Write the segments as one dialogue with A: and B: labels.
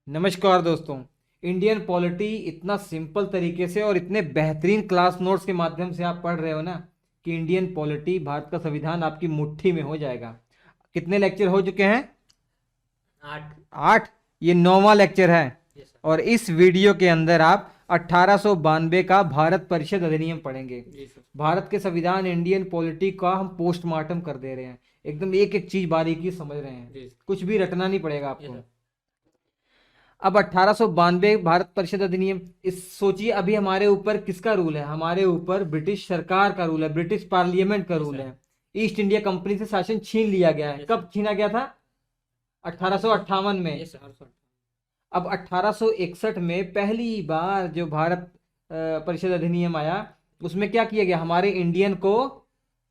A: नमस्कार दोस्तों। Indian polity इतना सिंपल तरीके से और इतने बेहतरीन क्लास नोट्स के माध्यम से आप पढ़ रहे हो ना कि इंडियन पॉलिटी भारत का संविधान आपकी मुट्ठी में हो जाएगा। कितने लेक्चर हो चुके हैं?
B: 8।
A: 8। ये 9वां लेक्चर है।
B: Yes sir.
A: और इस वीडियो के अंदर आप 1892 का भारत परिषद अधिनियम पढ़ेंगे।
B: जी सर।
A: भारत के संविधान इंडियन पॉलिटी का हम पोस्टमार्टम कर दे रहे हैं, एकदम एक एक चीज बारीकी समझ रहे हैं,
B: जी सर।
A: कुछ भी रटना नहीं पड़ेगा
B: यस
A: आपको।
B: सर।
A: अब 1892 भारत परिषद अधिनियम, इस सोचिए अभी हमारे ऊपर किसका रूल है? हमारे ऊपर ब्रिटिश सरकार का रूल है, ब्रिटिश पार्लियामेंट का
B: Yes,
A: रूल
B: sir.
A: है। ईस्ट इंडिया कंपनी से शासन छीन लिया गया है।
B: Yes,
A: कब
B: sir.
A: छीना गया था? 1858 में।
B: Yes sir.
A: अब 1861 में पहली बार जो भारत परिषद अधिनियम आया, उसमें क्या किया गया? हमारे इंडियन को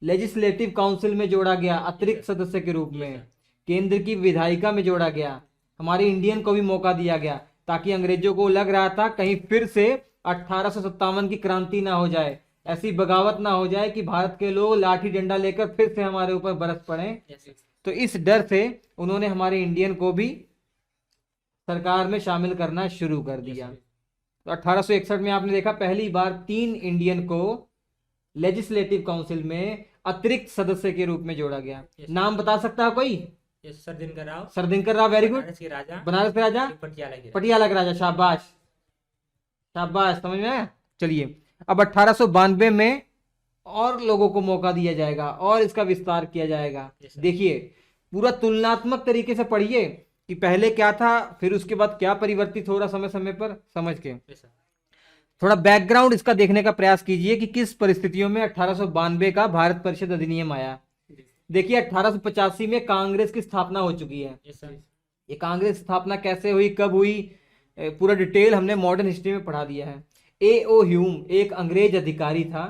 A: लेजिस्लेटिव काउंसिल में जोड़ा गया अतिरिक्त सदस्य के रूप में। केंद्र की विधायिका में जोड़ा गया। हमारे इंडियन को भी मौका दिया गया ताकि अंग्रेजों को लग रहा था कहीं फिर से 1857 की क्रांति ना हो जाए, ऐसी बगावत ना हो जाए कि भारत के लोग लाठी डंडा लेकर फिर से हमारे ऊपर बरस पड़े। तो इस डर से उन्होंने हमारे इंडियन को भी सरकार में शामिल करना शुरू कर दिया। तो 1861 में आपने देखा पहली बार 3 इंडियन को लेजिस्लेटिव काउंसिल में अतिरिक्त सदस्य के रूप में जोड़ा गया। नाम बता सकता है कोई?
B: Yes sir, Dinkar Rao.
A: Sir Dinkar Rao, very good.
B: Banaras के राजा।
A: बनारस के राजा,
B: पटियाला के
A: पटियाला के राजा, शाबाश शाबाश, समझ में आया? चलिए, अब 1892 में और लोगों को मौका दिया जाएगा और इसका विस्तार किया जाएगा।
B: Yes, sir.
A: देखिए, पूरा तुलनात्मक तरीके से पढ़िए कि पहले क्या था, फिर उसके बाद क्या परिवर्तित हो रहा, समय समय पर समझ के।
B: Yes, sir.
A: थोड़ा बैकग्राउंड इसका देखने का प्रयास कीजिए कि किस परिस्थितियों में 1892 का भारत परिषद अधिनियम आया। देखिए, 1885 में कांग्रेस की स्थापना हो चुकी है।
B: Yes sir.
A: ये कांग्रेस स्थापना कैसे हुई, कब हुई, पूरा डिटेल हमने मॉडर्न हिस्ट्री में पढ़ा दिया है। ए.ओ. ह्यूम एक अंग्रेज अधिकारी था,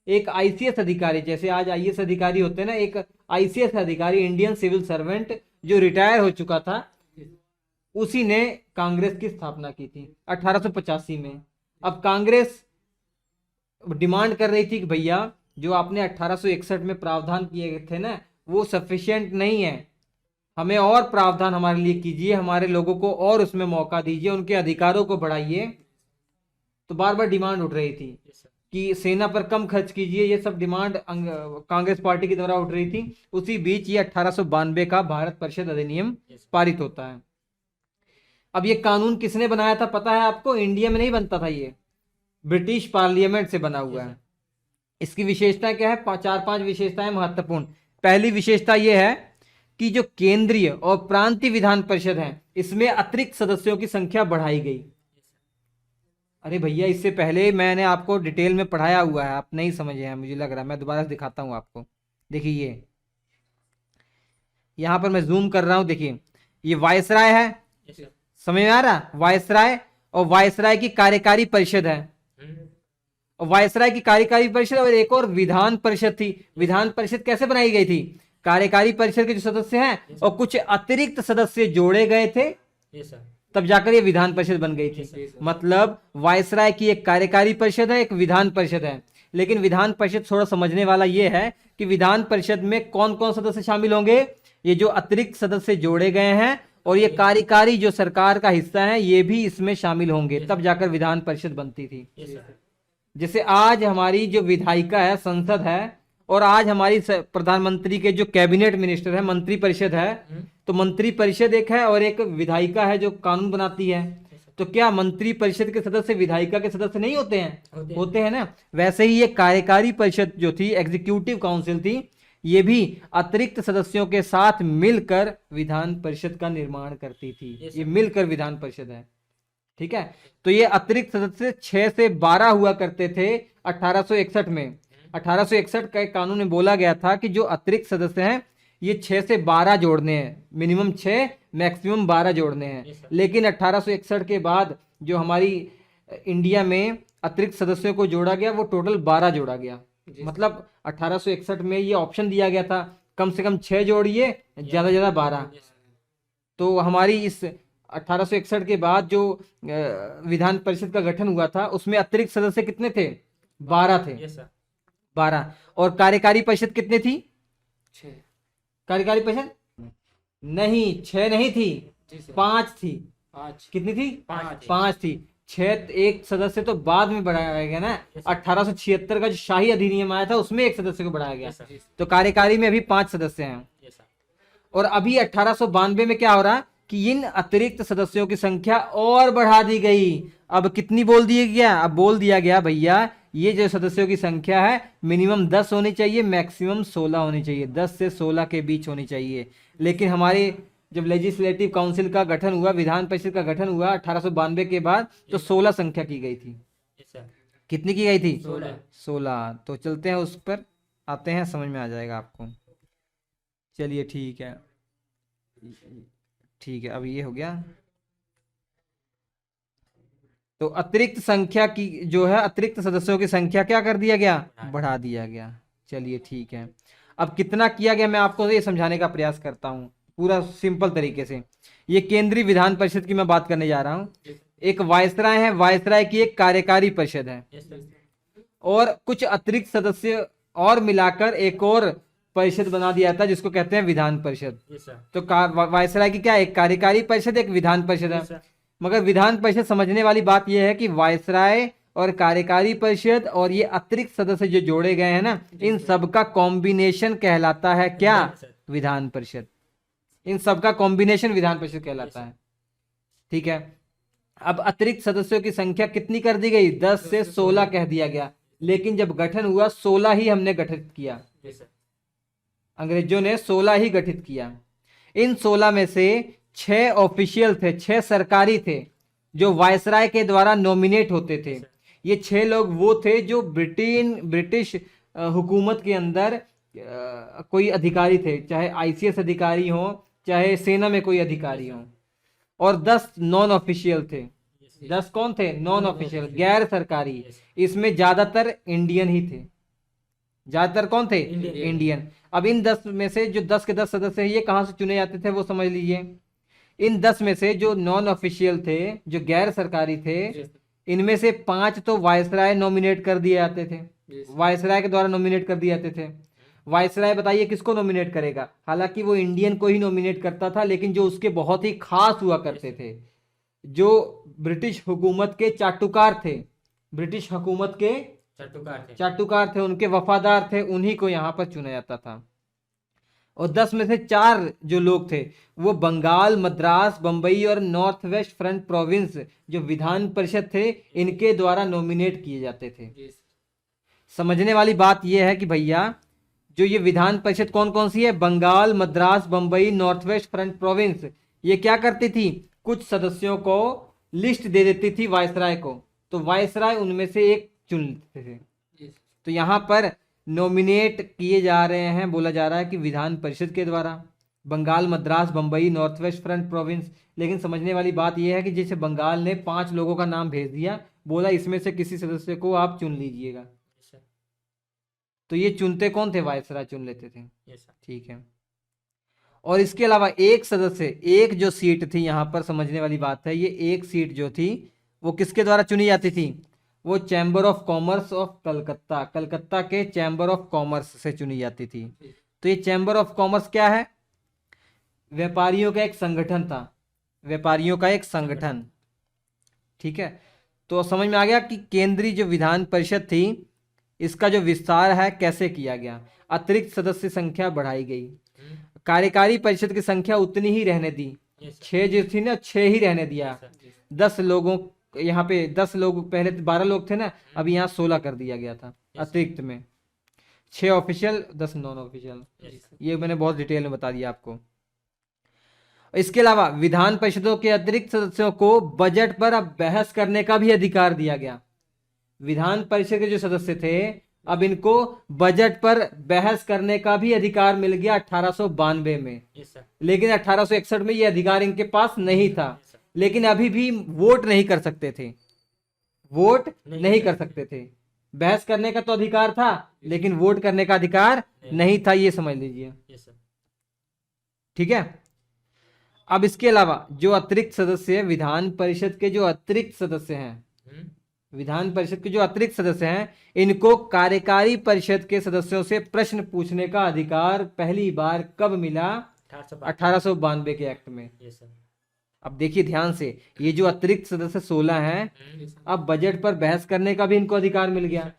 A: एक आईसीएस अधिकारी, जैसे आज आईएएस अधिकारी होते हैं ना, एक आईसीएस अधिकारी, इंडियन सिविल सर्वेंट जो रिटायर हो चुका था, उसी ने कांग्रेस की स्थापना की थी 1885 में। अब कांग्रेस डिमांड कर रही थी कि भैया जो आपने 1861 में प्रावधान किए थे ना, वो सफिशिएंट नहीं है, हमें और प्रावधान हमारे लिए कीजिए, हमारे लोगों को और उसमें मौका दीजिए, उनके अधिकारों को बढ़ाइए। तो बार बार डिमांड उठ रही थी कि सेना पर कम खर्च कीजिए, ये सब डिमांड कांग्रेस पार्टी के द्वारा उठ रही थी। उसी बीच ये 1892 का भारत परिषद अधिनियम पारित होता है। अब ये कानून किसने बनाया था पता है आपको? इंडिया में नहीं बनता था, ये ब्रिटिश पार्लियामेंट से बना हुआ है। इसकी विशेषता क्या है? 4-5 विशेषताएं महत्वपूर्ण। पहली विशेषता यह है कि जो केंद्रीय और प्रांतीय विधान परिषद है, इसमें अतिरिक्त सदस्यों की संख्या बढ़ाई गई। अरे भैया, इससे पहले मैंने आपको डिटेल में पढ़ाया हुआ है, आप नहीं समझे हैं मुझे लग रहा है। मैं दोबारा से दिखाता हूं आपको। देखिए, ये यहां पर मैं जूम कर रहा हूं। देखिए, ये वायसराय है, समझ में आ रहा? वायसराय और वायसराय की कार्यकारी परिषद है, और वायसराय की कार्यकारी परिषद, और एक और विधान परिषद थी। विधान परिषद कैसे बनाई गई थी? कार्यकारी परिषद के जो सदस्य हैं और कुछ अतिरिक्त सदस्य जोड़े गए थे, तब जाकर ये विधान परिषद बन गई थी। मतलब वायसराय की एक कार्यकारी परिषद है, एक विधान परिषद है। लेकिन विधान परिषद थोड़ा समझने वाला ये है कि विधान परिषद में कौन कौन सदस्य शामिल होंगे? ये जो अतिरिक्त सदस्य जोड़े गए हैं और ये कार्यकारी जो सरकार का हिस्सा है, ये भी इसमें शामिल होंगे, तब जाकर विधान परिषद बनती थी। जैसे आज हमारी जो विधायिका है, संसद है, और आज हमारी प्रधानमंत्री के जो कैबिनेट मिनिस्टर है, मंत्री परिषद है, तो मंत्री परिषद एक है और एक विधायिका है जो कानून बनाती है। तो क्या मंत्री परिषद के सदस्य विधायिका के सदस्य नहीं होते हैं? होते हैं ना। वैसे ही ये कार्यकारी परिषद जो थी, एग्जीक्यूटिव काउंसिल थी, ये भी अतिरिक्त सदस्यों के साथ मिलकर विधान परिषद का निर्माण करती थी। ये मिलकर विधान परिषद है, ठीक है। तो ये अतिरिक्त सदस्य 6 से 12 हुआ करते थे 1861 में। 1861 का कानून में बोला गया था कि जो अतिरिक्त सदस्य हैं, ये 6 से 12 जोड़ने हैं, मिनिमम 6 मैक्सिमम 12 जोड़ने हैं। लेकिन 1861 के बाद जो हमारी इंडिया में अतिरिक्त सदस्यों को जोड़ा गया, वो टोटल 12 जोड़ा गया। मतलब 1861 में ये ऑप्शन दिया गया था कम से कम 6 जोड़िए, ज्यादा ज्यादा 12। तो हमारी इस 1861 के बाद जो विधान परिषद का गठन हुआ था, उसमें अतिरिक्त सदस्य कितने थे? 12 थे। 12। और कार्यकारी परिषद कितने थी? 6। कार्यकारी परिषद नहीं, 6 नहीं थी, 5 थी।
B: पाँच
A: कितनी थी?
B: पाँच थी।
A: 5 थी। 6 एक सदस्य तो बाद में बढ़ाया गया ना, 1876 का जो शाही अधिनियम आया था उसमें एक सदस्य को बढ़ाया गया,
B: Yes, sir.
A: तो कार्यकारी में अभी 5 सदस्य हैं।
B: Yes, sir.
A: और अभी 1892 में क्या हो रहा कि इन अतिरिक्त सदस्यों की संख्या और बढ़ा दी गई। अब कितनी बोल दिया गया? अब बोल दिया गया भैया ये जो सदस्यों की संख्या है मिनिमम 10 होनी चाहिए, मैक्सिमम 16 होनी चाहिए, 10 से 16 के बीच होनी चाहिए। लेकिन हमारे जब लेजिस्लेटिव काउंसिल का गठन हुआ, विधान परिषद का गठन हुआ 1892 के बाद, तो 16 संख्या की गई थी।
B: Yes, sir.
A: कितनी की गई थी?
B: 16।
A: 16। तो चलते हैं उस पर, आते हैं, समझ में आ जाएगा आपको। चलिए ठीक है, ठीक है, अब ये हो गया। तो अतिरिक्त संख्या की जो है, अतिरिक्त सदस्यों की संख्या क्या कर दिया गया? बढ़ा दिया गया। चलिए ठीक है, अब कितना किया गया मैं आपको ये समझाने का प्रयास करता हूं पूरा सिंपल तरीके से। ये केंद्रीय विधान परिषद की मैं बात करने जा रहा हूं। एक वायसराय है, वायसराय की एक कार्यकारी परिषद है,
B: Yes, sir.
A: और कुछ अतिरिक्त सदस्य और मिलाकर एक और परिषद बना दिया था जिसको कहते हैं विधान परिषद।
B: Yes, sir.
A: तो वायसराय की क्या, एक कार्यकारी परिषद, एक विधान परिषद है।
B: Yes, sir.
A: मगर विधान परिषद समझने वाली बात यह है कि वायसराय और कार्यकारी परिषद और ये अतिरिक्त सदस्य जो जोड़े गए हैं ना, इन सब का कॉम्बिनेशन कहलाता है क्या?
B: विधान परिषद।
A: विधान परिषद। इन सब का कॉम्बिनेशन विधान परिषद कहलाता है। ठीक है, अब अतिरिक्त सदस्यों की संख्या कितनी कर दी गई? 10 से 16 कह दिया गया। लेकिन जब गठन हुआ 16 ही हमने गठित किया,
B: Yes, sir.
A: अंग्रेजों ने 16 ही गठित किया। इन 16 में से 6 ऑफिशियल थे, 6 सरकारी थे जो वायसराय के द्वारा नॉमिनेट होते थे। ये 6 लोग वो थे जो ब्रिटिश हुकूमत के अंदर कोई अधिकारी थे, चाहे आईसीएस अधिकारी हो, चाहे सेना में कोई अधिकारी हो। और 10 नॉन ऑफिशियल थे। 10 कौन थे? नॉन ऑफिशियल, गैर सरकारी। इसमें ज्यादातर इंडियन ही थे। ज्यादातर कौन थे? इंडियन। अब इन 10 में से जो 10 के 10 सदस्य हैं, ये कहां से चुने जाते थे वो समझ लीजिए। इन 10 में से जो नॉन ऑफिशियल थे, जो गैर सरकारी थे, इनमें से 5 तो वायसराय नॉमिनेट कर दिए जाते थे, वायसराय के द्वारा नॉमिनेट कर दिए जाते थे। वायसराय बताइए किसको नॉमिनेट करेगा? हालांकि वो इंडियन को ही नॉमिनेट करता था, लेकिन जो उसके बहुत ही खास हुआ करते थे, जो ब्रिटिश हुकूमत के चाटुकार थे, ब्रिटिश हुकूमत के चाटुकार थे, उनके वफादार थे, उन्हीं को यहाँ पर चुना जाता था। और 10 में से 4 जो लोग थे वो बंगाल, मद्रास, बंबई और नॉर्थ वेस्ट फ्रंट प्रोविंस जो विधान परिषद थे, इनके द्वारा नॉमिनेट किए जाते थे। समझने वाली बात यह है कि भैया जो ये विधान परिषद कौन कौन सी है? Bengal, Madras, Bambai, north west front province, ये क्या करती थी? कुछ सदस्यों को लिस्ट दे देती थी वायसराय को, तो वायसराय उनमें से एक चुन लेते थे। तो यहाँ पर नॉमिनेट किए जा रहे हैं, बोला जा रहा है कि विधान परिषद के द्वारा, Bengal, Madras, Bambai, north west front province. लेकिन समझने वाली बात यह है कि जैसे बंगाल ने 5 लोगों का नाम भेज दिया, बोला इसमें से किसी सदस्य को आप चुन लीजिएगा, तो ये चुनते कौन थे? वायसराय चुन लेते थे। ठीक है, और इसके अलावा एक सदस्य, एक जो सीट थी, यहाँ पर समझने वाली बात है, ये एक सीट जो थी वो किसके द्वारा चुनी जाती थी? वो chamber of commerce of Calcutta, Calcutta के चैम्बर ऑफ कॉमर्स से चुनी जाती थी। तो ये चैम्बर ऑफ कॉमर्स क्या है? व्यापारियों का एक संगठन था, व्यापारियों का एक संगठन। ठीक है, तो समझ में आ गया कि केंद्रीय जो विधान परिषद थी, इसका जो विस्तार है कैसे किया गया। अतिरिक्त सदस्य संख्या बढ़ाई गई, कार्यकारी परिषद की संख्या उतनी ही रहने दी, 6 जो थी ना, 6 ही रहने दिया। 10 लोगों, यहाँ पे 10 लोग, पहले 12 लोग थे ना, अब यहाँ 16 कर दिया गया था अतिरिक्त में। 6 ऑफिशियल, 10 नॉन ऑफिशियल। ये मैंने बहुत डिटेल में बता दिया आपको। इसके अलावा विधान परिषदों के अतिरिक्त सदस्यों को बजट पर अब बहस करने का भी अधिकार दिया गया। विधान परिषद के जो सदस्य थे, अब इनको बजट पर बहस करने का भी अधिकार मिल गया 1892 में। लेकिन 1861 में ये अधिकार इनके पास नहीं था। लेकिन अभी भी वोट नहीं कर सकते थे, वोट नहीं कर सकते थे। बहस करने का तो अधिकार था, लेकिन वोट करने का अधिकार नहीं था, ये समझ लीजिए। ठीक है, अब इसके अलावा जो अतिरिक्त सदस्य, विधान परिषद के जो अतिरिक्त सदस्य हैं, विधान परिषद के जो अतिरिक्त सदस्य हैं, इनको कार्यकारी परिषद के सदस्यों से प्रश्न पूछने का अधिकार पहली बार कब मिला? 1892 के एक्ट में। अब देखिए ध्यान से, ये जो अतिरिक्त सदस्य 16 हैं, अब बजट पर बहस करने का भी इनको अधिकार मिल गया,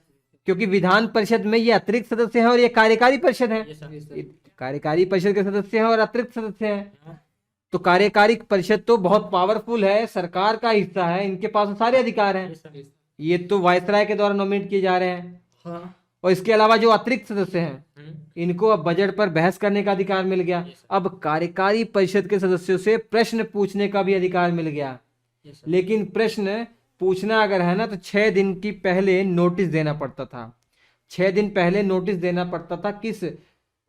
A: क्योंकि विधान परिषद में ये अतिरिक्त सदस्य हैं और ये कार्यकारी परिषद है। ये कार्यकारी परिषद के सदस्य हैं और अतिरिक्त सदस्य हैं। तो कार्यकारी परिषद तो बहुत पावरफुल है, सरकार का हिस्सा है, इनके पास तो सारे अधिकार हैं। ये तो वायसराय के द्वारा नॉमिनेट किए जा रहे हैं। और इसके अलावा जो अतिरिक्त सदस्य हैं, इनको अब बजट पर बहस करने का अधिकार मिल गया। अब कार्यकारी परिषद के सदस्यों से प्रश्न पूछने का भी अधिकार मिल गया। लेकिन प्रश्न पूछना अगर है ना, तो 6 दिन की पहले नोटिस देना पड़ता था। 6 दिन पहले नोटिस देना पड़ता था। किस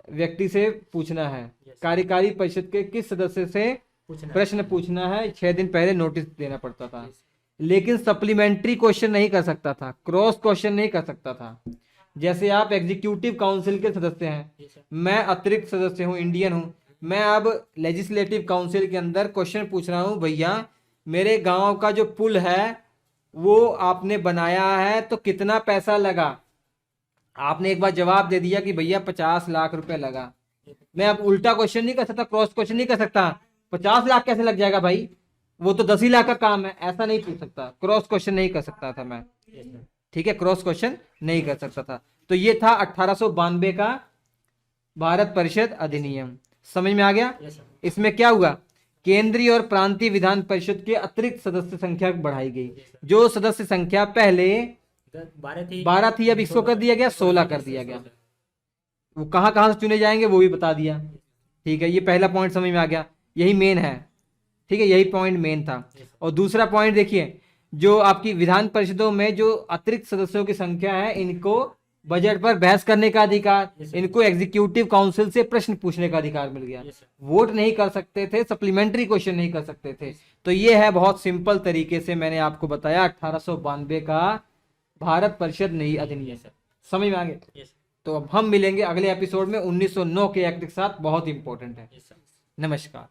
A: व्यक्ति से पूछना है? कार्यकारी परिषद के किस सदस्य से प्रश्न पूछना है, 6 दिन पहले नोटिस देना पड़ता था। लेकिन सप्लीमेंट्री क्वेश्चन नहीं कर सकता था, क्रॉस क्वेश्चन नहीं कर सकता था। जैसे आप एग्जीक्यूटिव काउंसिल के सदस्य हैं, मैं अतिरिक्त सदस्य हूं, इंडियन हूं, मैं अब लेजिस्लेटिव काउंसिल के अंदर क्वेश्चन पूछ रहा हूं, भैया मेरे गांव का जो पुल है वो आपने बनाया है तो कितना पैसा लगा? आपने एक बार जवाब दे दिया कि भैया 50 लाख रुपए लगा। मैं अब उल्टा क्वेश्चन नहीं कर सकता, क्रॉस क्वेश्चन नहीं कर सकता। 50 लाख कैसे लग जाएगा भाई, वो तो 10 ही लाख का काम है, ऐसा नहीं पूछ सकता। क्रॉस क्वेश्चन नहीं कर सकता था मैं, ठीक है, क्रॉस क्वेश्चन नहीं कर सकता था। तो ये था 1892 का भारत परिषद अधिनियम। समझ में आ गया? इसमें क्या हुआ, केंद्रीय और प्रांतीय विधान परिषद के अतिरिक्त सदस्य संख्या बढ़ाई गई। जो सदस्य संख्या पहले 12 थी, अब इसको कर दिया गया 16 कर दिया गया। वो कहां कहां से चुने जाएंगे वो भी बता दिया। ठीक है, ये पहला पॉइंट समझ में आ गया, यही मेन है। ठीक है, यही पॉइंट मेन था। और दूसरा पॉइंट देखिए, जो आपकी विधान परिषदों में जो अतिरिक्त सदस्यों की संख्या है, इनको बजट पर बहस करने का अधिकार, इनको एग्जीक्यूटिव काउंसिल से प्रश्न पूछने का अधिकार मिल गया। वोट नहीं कर सकते थे, सप्लीमेंट्री क्वेश्चन नहीं कर सकते थे। तो ये है, बहुत सिंपल तरीके से मैंने आपको बताया 1892 का भारत परिषद नई अधिनियम। समझ में आ गया? तो अब हम मिलेंगे अगले एपिसोड में 1909 के एक्ट के साथ, बहुत इंपॉर्टेंट है। नमस्कार।